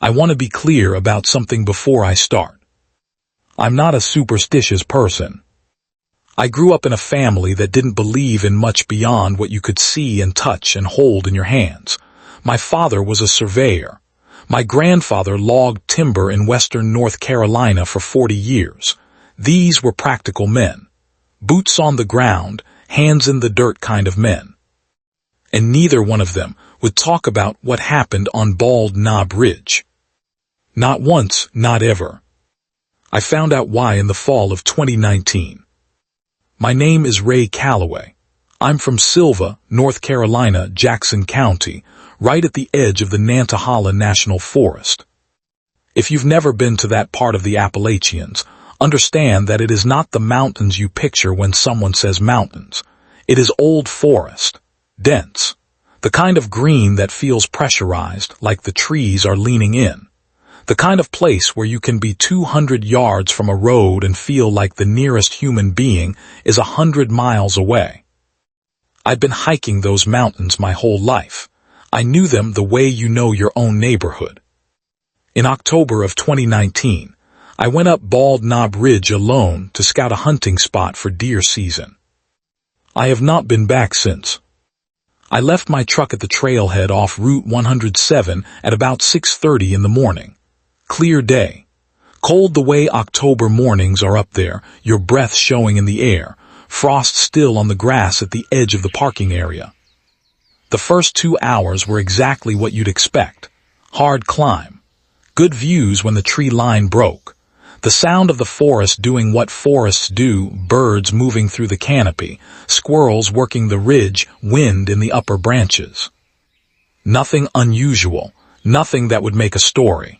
I want to be clear about something before I start. I'm not a superstitious person. I grew up in a family that didn't believe in much beyond what you could see and touch and hold in your hands. My father was a surveyor. My grandfather logged timber in western North Carolina for 40 years. These were practical men. Boots on the ground, hands in the dirt kind of men. And neither one of them would talk about what happened on Bald Knob Ridge. Not once, not ever. I found out why in the fall of 2019. My name is Ray Calloway. I'm from Sylva, North Carolina, Jackson County, right at the edge of the Nantahala National Forest. If you've never been to that part of the Appalachians, understand that it is not the mountains you picture when someone says mountains. It is old forest, dense, the kind of green that feels pressurized, like the trees are leaning in. The kind of place where you can be 200 yards from a road and feel like the nearest human being is 100 miles away. I'd been hiking those mountains my whole life. I knew them the way you know your own neighborhood. In October of 2019, I went up Bald Knob Ridge alone to scout a hunting spot for deer season. I have not been back since. I left my truck at the trailhead off Route 107 at about 6:30 in the morning. Clear day. Cold the way October mornings are up there, your breath showing in the air, frost still on the grass at the edge of the parking area. The first 2 hours were exactly what you'd expect. Hard climb. Good views when the tree line broke. The sound of the forest doing what forests do, birds moving through the canopy, squirrels working the ridge, wind in the upper branches. Nothing unusual, nothing that would make a story.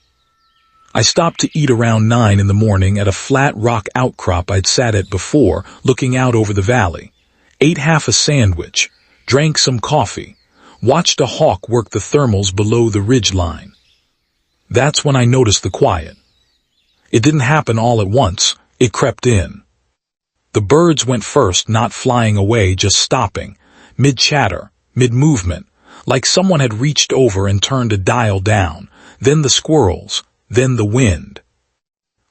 I stopped to eat around 9 in the morning at a flat rock outcrop I'd sat at before, looking out over the valley. Ate half a sandwich, drank some coffee, watched a hawk work the thermals below the ridge line. That's when I noticed the quiet. It didn't happen all at once, it crept in. The birds went first, not flying away, just stopping, mid-chatter, mid-movement, like someone had reached over and turned a dial down, then the squirrels, then the wind.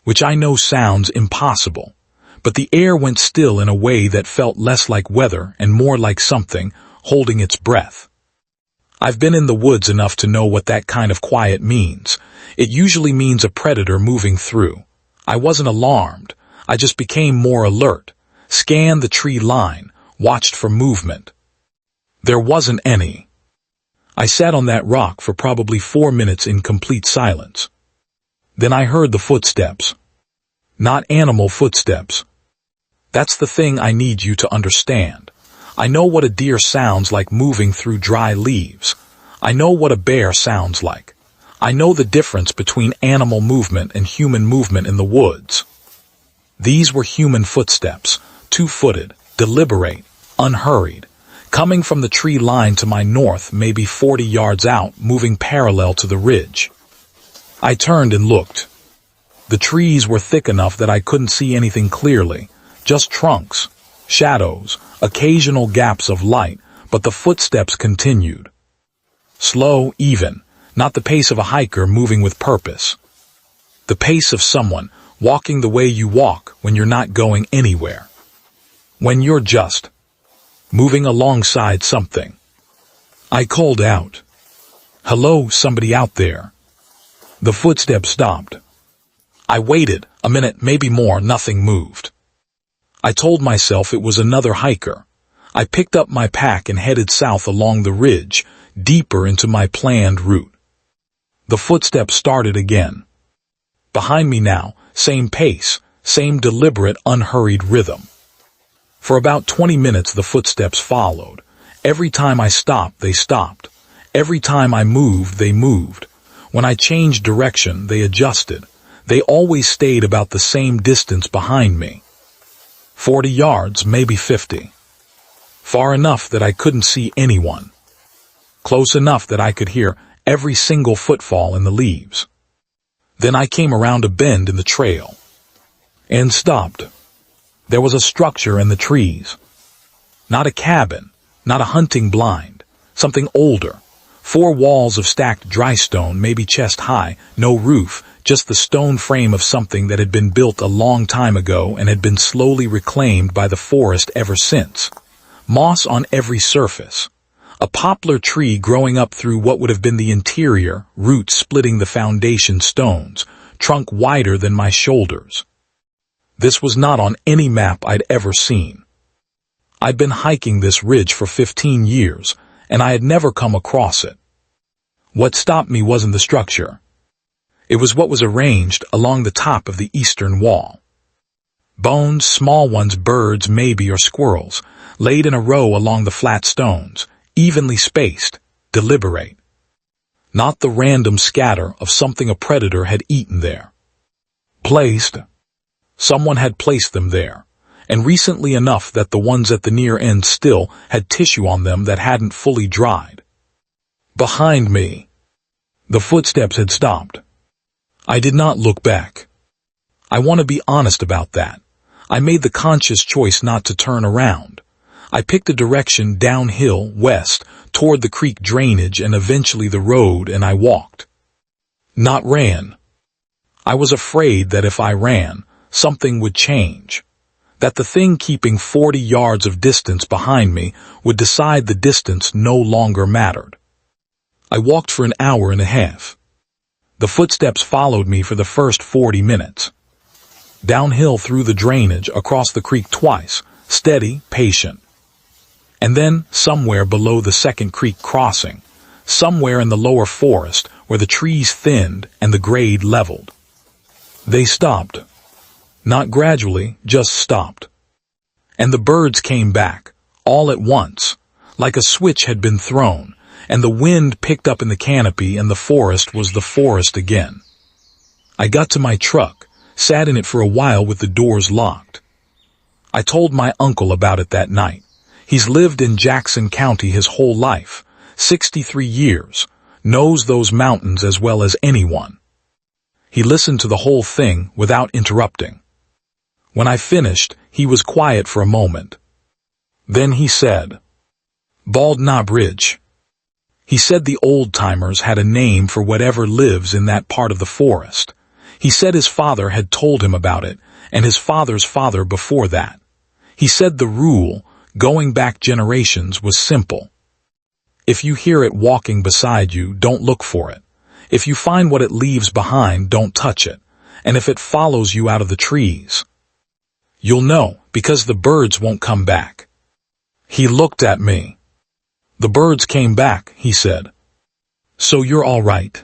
Which I know sounds impossible, but the air went still in a way that felt less like weather and more like something holding its breath. I've been in the woods enough to know what that kind of quiet means. It usually means a predator moving through. I wasn't alarmed. I just became more alert, scanned the tree line, watched for movement. There wasn't any. I sat on that rock for probably 4 minutes in complete silence. Then I heard the footsteps. Not animal footsteps. That's the thing I need you to understand. I know what a deer sounds like moving through dry leaves. I know what a bear sounds like. I know the difference between animal movement and human movement in the woods. These were human footsteps, 2-footed, deliberate, unhurried, coming from the tree line to my north, maybe 40 yards out, moving parallel to the ridge. I turned and looked. The trees were thick enough that I couldn't see anything clearly, just trunks, shadows, occasional gaps of light, but the footsteps continued. Slow, even, not the pace of a hiker moving with purpose. The pace of someone walking the way you walk when you're not going anywhere. When you're just moving alongside something. I called out, "Hello, somebody out there." The footsteps stopped. I waited, a minute, maybe more, nothing moved. I told myself it was another hiker. I picked up my pack and headed south along the ridge, deeper into my planned route. The footsteps started again. Behind me now, same pace, same deliberate, unhurried rhythm. For about 20 minutes the footsteps followed. Every time I stopped, they stopped. Every time I moved, they moved. When I changed direction, they adjusted. They always stayed about the same distance behind me. 40 yards, maybe 50. Far enough that I couldn't see anyone. Close enough that I could hear every single footfall in the leaves. Then I came around a bend in the trail. And stopped. There was a structure in the trees. Not a cabin, not a hunting blind. Something older. 4 walls of stacked dry stone, maybe chest high, no roof, just the stone frame of something that had been built a long time ago and had been slowly reclaimed by the forest ever since. Moss on every surface. A poplar tree growing up through what would have been the interior, roots splitting the foundation stones, trunk wider than my shoulders. This was not on any map I'd ever seen. I'd been hiking this ridge for 15 years, and I had never come across it. What stopped me wasn't the structure. It was what was arranged along the top of the eastern wall. Bones, small ones, birds maybe, or squirrels, laid in a row along the flat stones, evenly spaced, deliberate. Not the random scatter of something a predator had eaten there. Placed. Someone had placed them there, and recently enough that the ones at the near end still had tissue on them that hadn't fully dried. Behind me, the footsteps had stopped. I did not look back. I want to be honest about that. I made the conscious choice not to turn around. I picked a direction downhill, west, toward the creek drainage and eventually the road, and I walked. Not ran. I was afraid that if I ran, something would change. That the thing keeping 40 yards of distance behind me would decide the distance no longer mattered. I walked for an hour and a half. The footsteps followed me for the first 40 minutes. Downhill through the drainage, across the creek twice, steady, patient. And then, somewhere below the second creek crossing, somewhere in the lower forest where the trees thinned and the grade leveled. They stopped. Not gradually, just stopped. And the birds came back, all at once, like a switch had been thrown, and the wind picked up in the canopy and the forest was the forest again. I got to my truck, sat in it for a while with the doors locked. I told my uncle about it that night. He's lived in Jackson County his whole life, 63 years, knows those mountains as well as anyone. He listened to the whole thing without interrupting. When I finished, he was quiet for a moment. Then he said, "Bald Knob Ridge." He said the old-timers had a name for whatever lives in that part of the forest. He said his father had told him about it, and his father's father before that. He said the rule, going back generations, was simple. If you hear it walking beside you, don't look for it. If you find what it leaves behind, don't touch it. And if it follows you out of the trees, you'll know, because the birds won't come back. He looked at me. "The birds came back," he said. "So you're all right."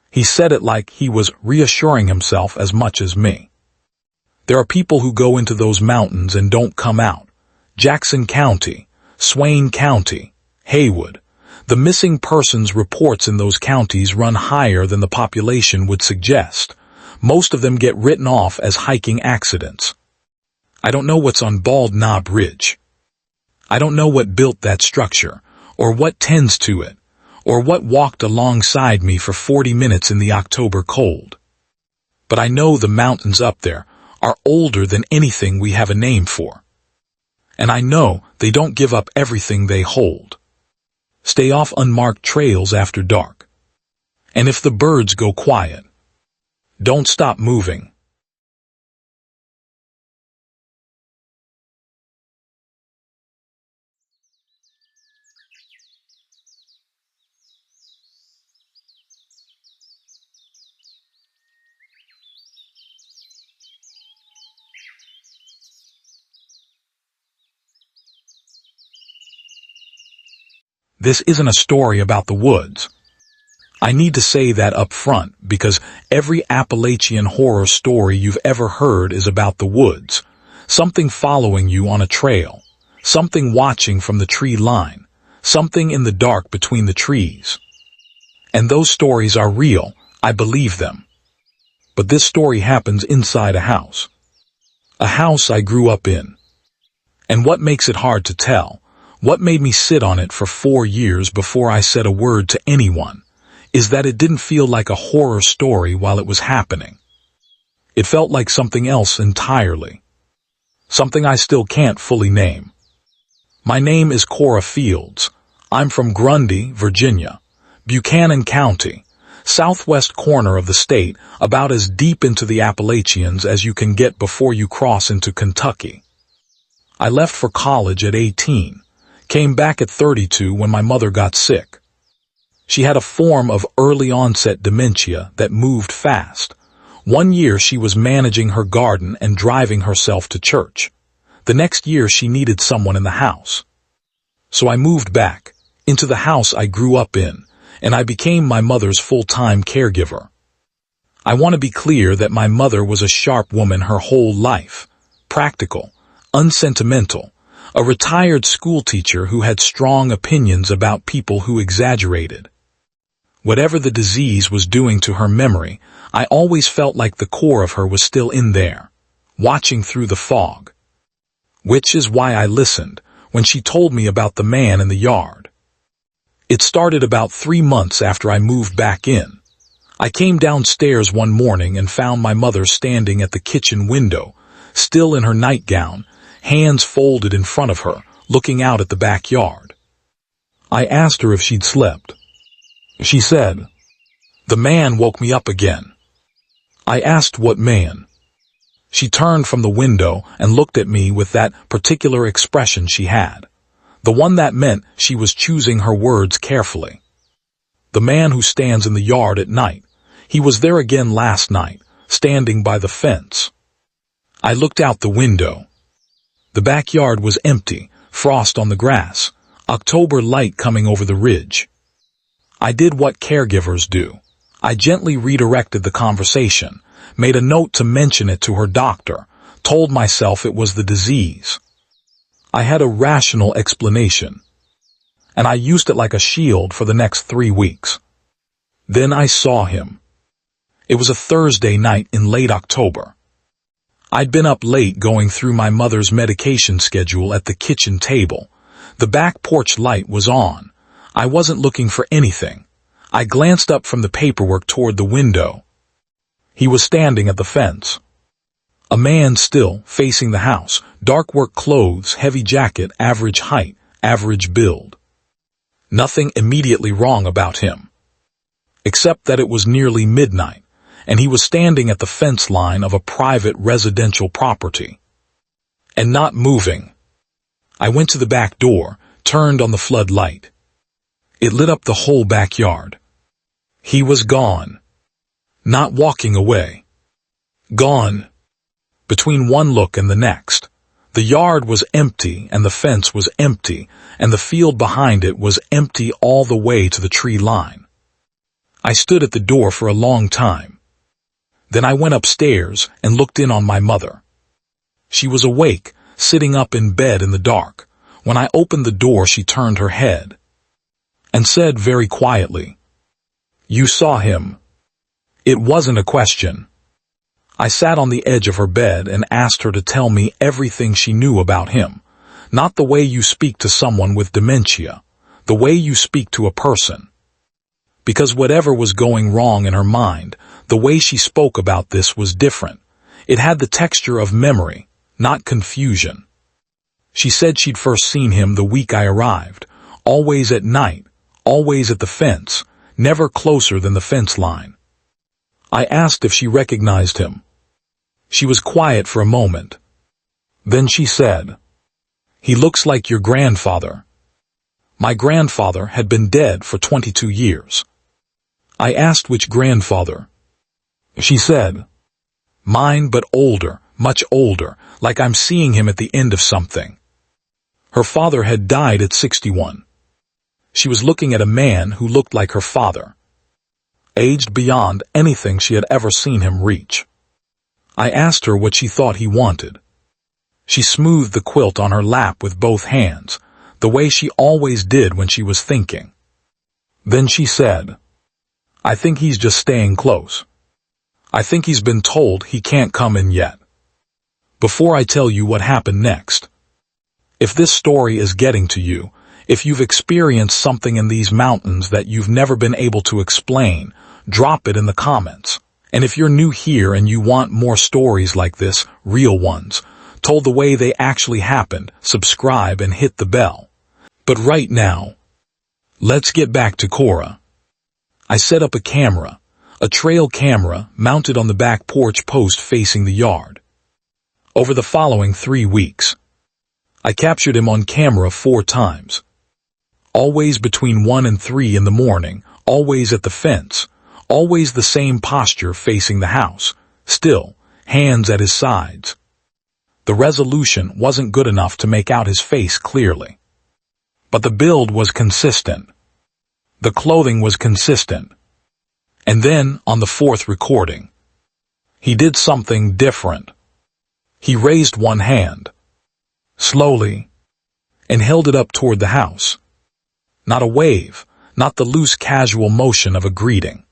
He said it like he was reassuring himself as much as me. There are people who go into those mountains and don't come out. Jackson County, Swain County, Haywood. The missing persons reports in those counties run higher than the population would suggest. Most of them get written off as hiking accidents. I don't know what's on Bald Knob Ridge. I don't know what built that structure, or what tends to it, or what walked alongside me for 40 minutes in the October cold. But I know the mountains up there are older than anything we have a name for. And I know they don't give up everything they hold. Stay off unmarked trails after dark. And if the birds go quiet, don't stop moving. This isn't a story about the woods. I need to say that up front because every Appalachian horror story you've ever heard is about the woods. Something following you on a trail. Something watching from the tree line. Something in the dark between the trees. And those stories are real. I believe them. But this story happens inside a house. A house I grew up in. And what makes it hard to tell, what made me sit on it for 4 years before I said a word to anyone, is that it didn't feel like a horror story while it was happening. It felt like something else entirely. Something I still can't fully name. My name is Cora Fields. I'm from Grundy, Virginia. Buchanan County, southwest corner of the state, about as deep into the Appalachians as you can get before you cross into Kentucky. I left for college at 18, came back at 32 when my mother got sick. She had a form of early-onset dementia that moved fast. One year she was managing her garden and driving herself to church. The next year she needed someone in the house. So I moved back, into the house I grew up in, and I became my mother's full-time caregiver. I want to be clear that my mother was a sharp woman her whole life, practical, unsentimental, a retired schoolteacher who had strong opinions about people who exaggerated. Whatever the disease was doing to her memory, I always felt like the core of her was still in there, watching through the fog. Which is why I listened when she told me about the man in the yard. It started about 3 months after I moved back in. I came downstairs one morning and found my mother standing at the kitchen window, still in her nightgown, hands folded in front of her, looking out at the backyard. I asked her if she'd slept. She said, "The man woke me up again." I asked what man. She turned from the window and looked at me with that particular expression she had, the one that meant she was choosing her words carefully. "The man who stands in the yard at night. He was there again last night, standing by the fence." I looked out the window. The backyard was empty, frost on the grass, October light coming over the ridge. I did what caregivers do. I gently redirected the conversation, made a note to mention it to her doctor, told myself it was the disease. I had a rational explanation, and I used it like a shield for the next 3 weeks. Then I saw him. It was a Thursday night in late October. I'd been up late going through my mother's medication schedule at the kitchen table. The back porch light was on. I wasn't looking for anything. I glanced up from the paperwork toward the window. He was standing at the fence. A man still, facing the house, dark work clothes, heavy jacket, average height, average build. Nothing immediately wrong about him, except that it was nearly midnight, and he was standing at the fence line of a private residential property. And not moving. I went to the back door, turned on the floodlight. It lit up the whole backyard. He was gone. Not walking away. Gone. Between one look and the next. The yard was empty, and the fence was empty, and the field behind it was empty all the way to the tree line. I stood at the door for a long time. Then I went upstairs and looked in on my mother. She was awake, sitting up in bed in the dark. When I opened the door, she turned her head and said very quietly, "You saw him." It wasn't a question. I sat on the edge of her bed and asked her to tell me everything she knew about him, not the way you speak to someone with dementia, the way you speak to a person. Because whatever was going wrong in her mind, the way she spoke about this was different. It had the texture of memory, not confusion. She said she'd first seen him the week I arrived, always at night, always at the fence, never closer than the fence line. I asked if she recognized him. She was quiet for a moment. Then she said, "He looks like your grandfather." My grandfather had been dead for 22 years. I asked which grandfather. She said, "Mine, but older, much older, like I'm seeing him at the end of something." Her father had died at 61. She was looking at a man who looked like her father, aged beyond anything she had ever seen him reach. I asked her what she thought he wanted. She smoothed the quilt on her lap with both hands, the way she always did when she was thinking. Then she said, "I think he's just staying close. I think he's been told he can't come in yet." Before I tell you what happened next, if this story is getting to you, if you've experienced something in these mountains that you've never been able to explain, drop it in the comments. And if you're new here and you want more stories like this, real ones, told the way they actually happened, subscribe and hit the bell. But right now, let's get back to Cora. I set up a trail camera mounted on the back porch post facing the yard. Over the following 3 weeks, I captured him on camera 4 times. Always between 1 and 3 in the morning, always at the fence, always the same posture facing the house, still, hands at his sides. The resolution wasn't good enough to make out his face clearly. But the build was consistent. The clothing was consistent. And then, on the 4th recording, he did something different. He raised one hand, slowly, and held it up toward the house. Not a wave, not the loose casual motion of a greeting.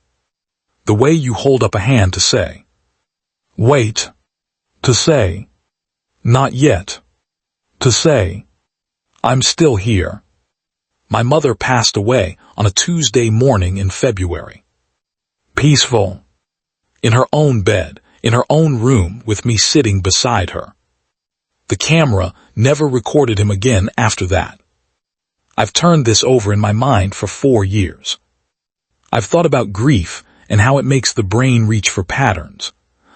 The way you hold up a hand to say, wait, to say, not yet, to say, I'm still here. My mother passed away on a Tuesday morning in February. Peaceful, in her own bed, in her own room with me sitting beside her. The camera never recorded him again after that. I've turned this over in my mind for 4 years. I've thought about grief and how it makes the brain reach for patterns.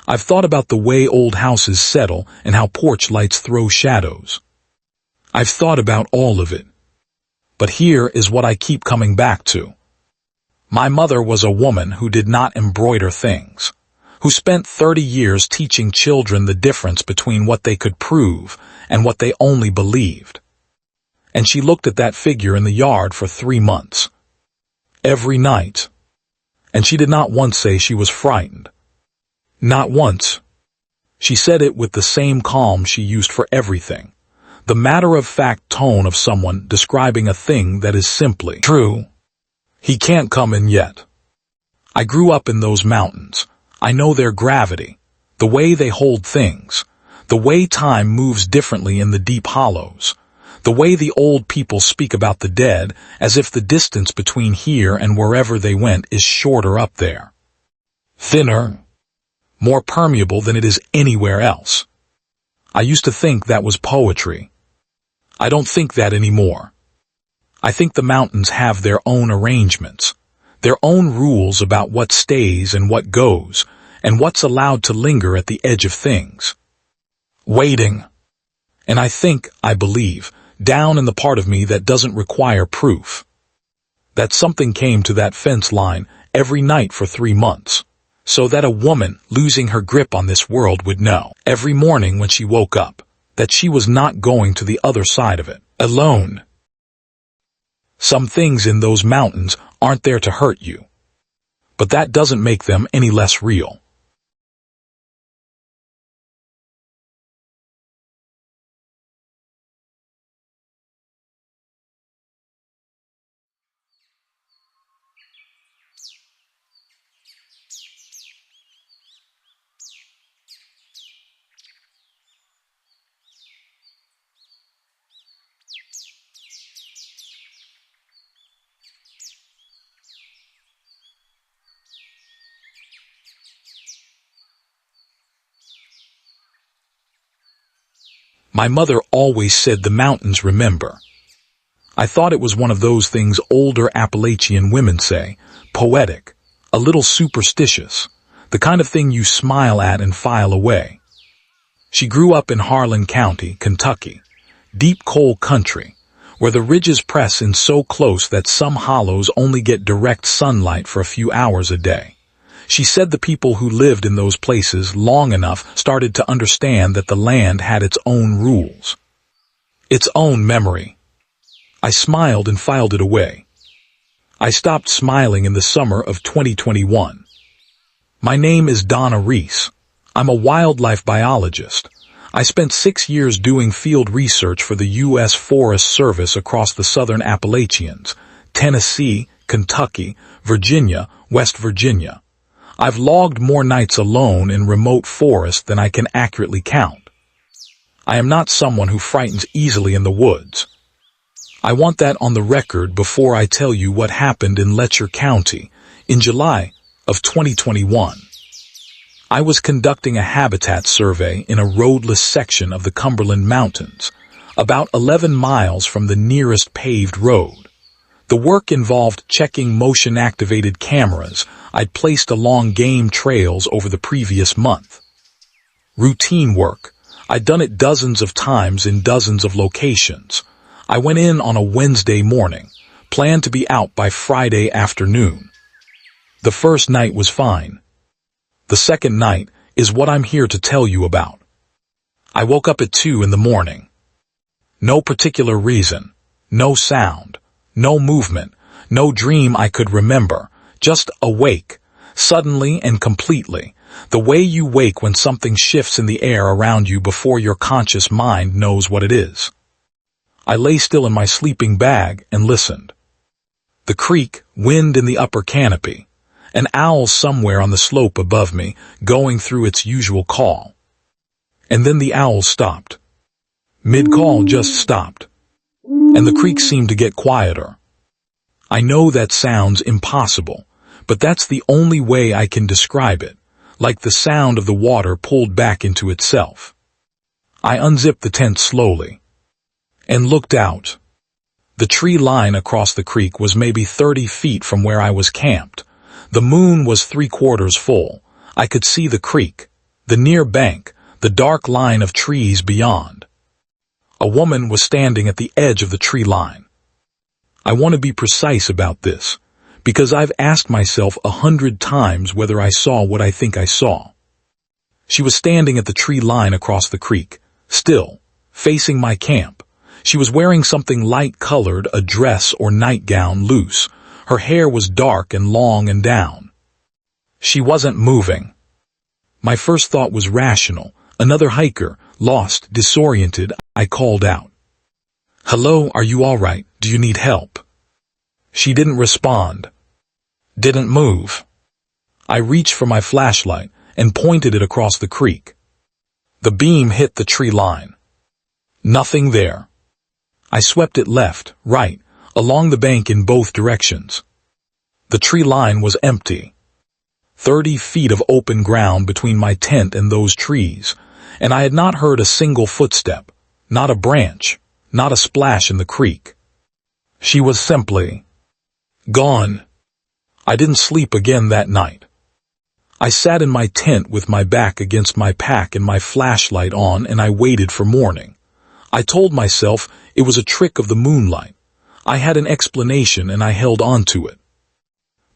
I've thought about the way old houses settle and how porch lights throw shadows. I've thought about all of it. But here is what I keep coming back to. My mother was a woman who did not embroider things, who spent 30 years teaching children the difference between what they could prove and what they only believed. And she looked at that figure in the yard for 3 months. Every night. And she did not once say she was frightened. Not once. She said it with the same calm she used for everything. The matter-of-fact tone of someone describing a thing that is simply true. He can't come in yet. I grew up in those mountains. I know their gravity, the way they hold things, the way time moves differently in the deep hollows, the way the old people speak about the dead as if the distance between here and wherever they went is shorter up there. Thinner, more permeable than it is anywhere else. I used to think that was poetry. I don't think that anymore. I think the mountains have their own arrangements, their own rules about what stays and what goes, and what's allowed to linger at the edge of things. Waiting. And I believe, down in the part of me that doesn't require proof, that something came to that fence line every night for 3 months, so that a woman losing her grip on this world would know, every morning when she woke up, that she was not going to the other side of it, alone. Some things in those mountains aren't there to hurt you, but that doesn't make them any less real. My mother always said the mountains remember. I thought it was one of those things older Appalachian women say, poetic, a little superstitious, the kind of thing you smile at and file away. She grew up in Harlan County, Kentucky, deep coal country, where the ridges press in so close that some hollows only get direct sunlight for a few hours a day. She said the people who lived in those places long enough started to understand that the land had its own rules, its own memory. I smiled and filed it away. I stopped smiling in the summer of 2021. My name is Donna. I'm a wildlife biologist. I spent 6 years doing field research for the U.S. Forest Service across the southern Appalachians, Tennessee, Kentucky, Virginia, West Virginia. I've logged more nights alone in remote forests than I can accurately count. I am not someone who frightens easily in the woods. I want that on the record before I tell you what happened in Letcher County in July of 2021. I was conducting a habitat survey in a roadless section of the Cumberland Mountains, about 11 miles from the nearest paved road. The work involved checking motion-activated cameras I'd placed along game trails over the previous month. Routine work. I'd done it dozens of times in dozens of locations. I went in on a Wednesday morning, planned to be out by Friday afternoon. The first night was fine. The second night is what I'm here to tell you about. I woke up at 2 in the morning. No particular reason, no sound, no movement, no dream I could remember, just awake, suddenly and completely, the way you wake when something shifts in the air around you before your conscious mind knows what it is. I lay still in my sleeping bag and listened. The creek, wind in the upper canopy, an owl somewhere on the slope above me going through its usual call. And then the owl stopped. Mid-call just stopped. And the creek seemed to get quieter. I know that sounds impossible, but that's the only way I can describe it, like the sound of the water pulled back into itself. I unzipped the tent slowly and looked out. The tree line across the creek was maybe 30 feet from where I was camped. The moon was 3/4 full. I could see the creek, the near bank, the dark line of trees beyond. A woman was standing at the edge of the tree line. I want to be precise about this, because I've asked myself 100 times whether I saw what I think I saw. She was standing at the tree line across the creek, still, facing my camp. She was wearing something light-colored, a dress or nightgown loose. Her hair was dark and long and down. She wasn't moving. My first thought was rational. Another hiker, lost, disoriented. I called out. "Hello, are you all right? Do you need help?" She didn't respond. Didn't move. I reached for my flashlight and pointed it across the creek. The beam hit the tree line. Nothing there. I swept it left, right, along the bank in both directions. The tree line was empty. 30 feet of open ground between my tent and those trees, and I had not heard a single footstep, not a branch, not a splash in the creek. She was simply gone. I didn't sleep again that night. I sat in my tent with my back against my pack and my flashlight on, and I waited for morning. I told myself it was a trick of the moonlight. I had an explanation and I held on to it.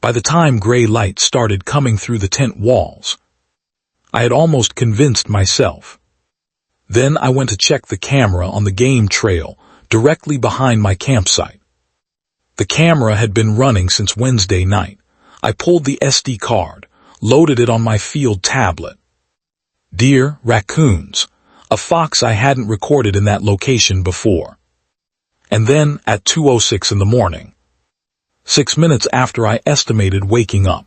By the time gray light started coming through the tent walls, I had almost convinced myself. Then I went to check the camera on the game trail directly behind my campsite. The camera had been running since Wednesday night. I pulled the SD card, loaded it on my field tablet. Deer, raccoons, a fox I hadn't recorded in that location before. And then, at 2:06 in the morning, 6 minutes after I estimated waking up,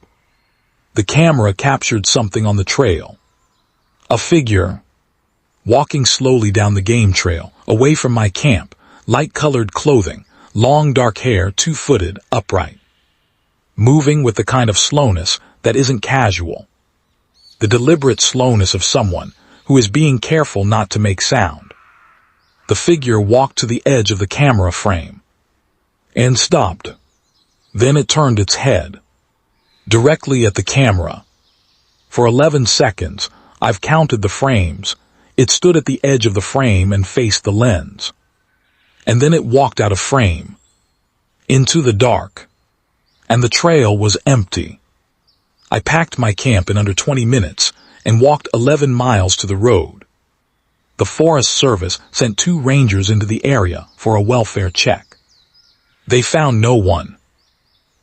the camera captured something on the trail. A figure, walking slowly down the game trail, away from my camp, light-colored clothing, long dark hair, 2-footed, upright. Moving with the kind of slowness that isn't casual. The deliberate slowness of someone who is being careful not to make sound. The figure walked to the edge of the camera frame and stopped. Then it turned its head directly at the camera. For 11 seconds, I've counted the frames. It stood at the edge of the frame and faced the lens. And then it walked out of frame, into the dark, and the trail was empty. I packed my camp in under 20 minutes and walked 11 miles to the road. The Forest Service sent 2 rangers into the area for a welfare check. They found no one.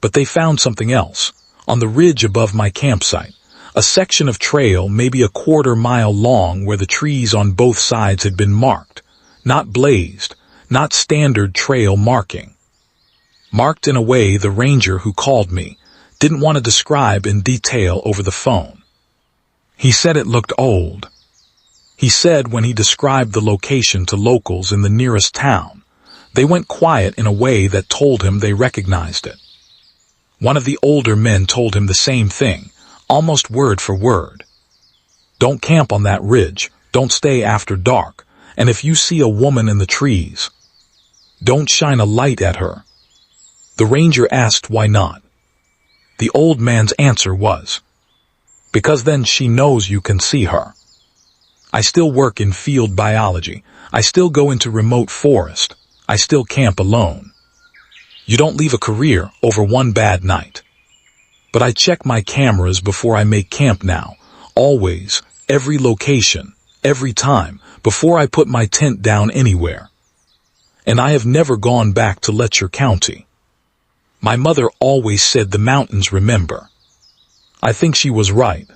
But they found something else. On the ridge above my campsite, a section of trail maybe a 1/4 mile long where the trees on both sides had been marked, not blazed, not standard trail marking. Marked in a way the ranger who called me didn't want to describe in detail over the phone. He said it looked old. He said when he described the location to locals in the nearest town, they went quiet in a way that told him they recognized it. One of the older men told him the same thing, almost word for word. Don't camp on that ridge, don't stay after dark, and if you see a woman in the trees, don't shine a light at her. The ranger asked why not. The old man's answer was, because then she knows you can see her. I still work in field biology. I still go into remote forest. I still camp alone. You don't leave a career over one bad night. But I check my cameras before I make camp now. Always, every location, every time, before I put my tent down anywhere. And I have never gone back to Letcher County. My mother always said the mountains remember. I think she was right.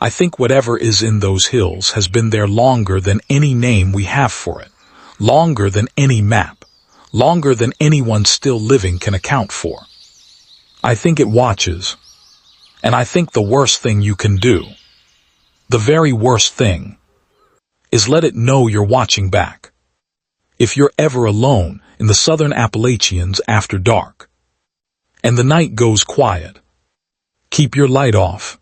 I think whatever is in those hills has been there longer than any name we have for it, longer than any map, longer than anyone still living can account for. I think it watches, and I think the worst thing you can do, the very worst thing, is let it know you're watching back. If you're ever alone in the southern Appalachians after dark, and the night goes quiet, keep your light off.